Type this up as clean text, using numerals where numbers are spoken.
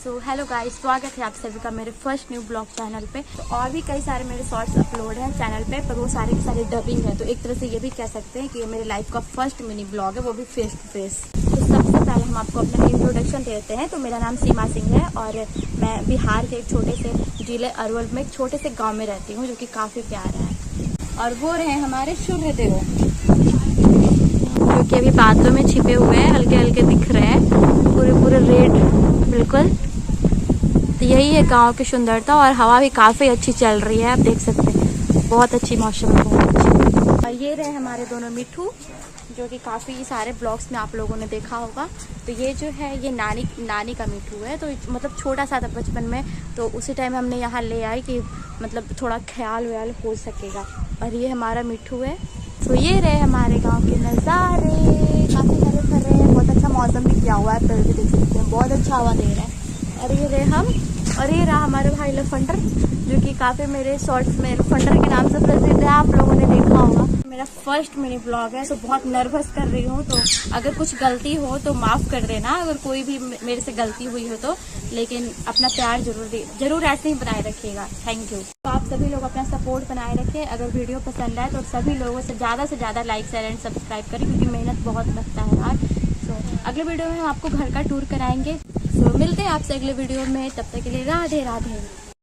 So hello guys, स्वागत है आप सभी का मेरे फर्स्ट न्यू ब्लॉग चैनल पे। तो और भी कई सारे मेरे शॉर्ट्स अपलोड हैं चैनल पे, पर वो सारे के सारे डबिंग है। तो एक तरह से ये भी कह सकते हैं कि ये मेरे लाइफ का फर्स्ट मिनी ब्लॉग है, वो भी फेस टू फेस। तो सबसे पहले हम आपको अपना इंट्रोडक्शन देते हैं। तो मेरा नाम सीमा सिंह है और मैं बिहार के एक छोटे से जिले अरवल में एक छोटे से गाँव में रहती हूँ, जो कि काफ़ी प्यारा है। और वो रहे हमारे सूर्यदेव, जो कि अभी बादलों में छिपे हुए हैं, हल्के हल्के दिख रहे हैं, पूरे रेड बिल्कुल। तो यही है गांव की सुंदरता। और हवा भी काफ़ी अच्छी चल रही है, आप देख सकते हैं, बहुत अच्छी मौसम है, बहुत अच्छी। और ये रहे हमारे दोनों मिठू, जो कि काफ़ी सारे ब्लॉग्स में आप लोगों ने देखा होगा। तो ये जो है ये नानी का मिठू है। तो मतलब छोटा सा था बचपन में, तो उसी टाइम हमने यहाँ ले आए कि मतलब थोड़ा ख्याल व्याल हो सकेगा। और ये हमारा मिठू है। तो ये रहे हमारे गांव के नज़ारे, काफ़ी हरे भरे हैं, बहुत अच्छा मौसम भी किया हुआ है, पेड़ भी देख सकते हैं, बहुत अच्छा हवा दे रहा है। और ये रहे हम, और ये रहा हमारे भाई लफंडर, जो कि काफ़ी मेरे शॉर्ट्स में लफंडर के नाम से प्रसिद्ध है, आप लोगों ने देखा होगा। मेरा फर्स्ट मिनी ब्लॉग है, तो बहुत नर्वस कर रही हूँ। तो अगर कुछ गलती हो तो माफ़ कर देना, अगर कोई भी मेरे से गलती हुई हो तो। लेकिन अपना प्यार जरूर ऐसे ही बनाए रखिएगा। Thank you. तो आप सभी लोग अपना सपोर्ट बनाए रखें। अगर वीडियो पसंद आए तो सभी लोगों से ज़्यादा लाइक शेयर एंड सब्सक्राइब करें, क्योंकि मेहनत बहुत लगता है यार। तो अगले वीडियो में हम आपको घर का टूर कराएंगे। तो मिलते हैं आपसे अगले वीडियो में, तब तक के लिए राधे राधे।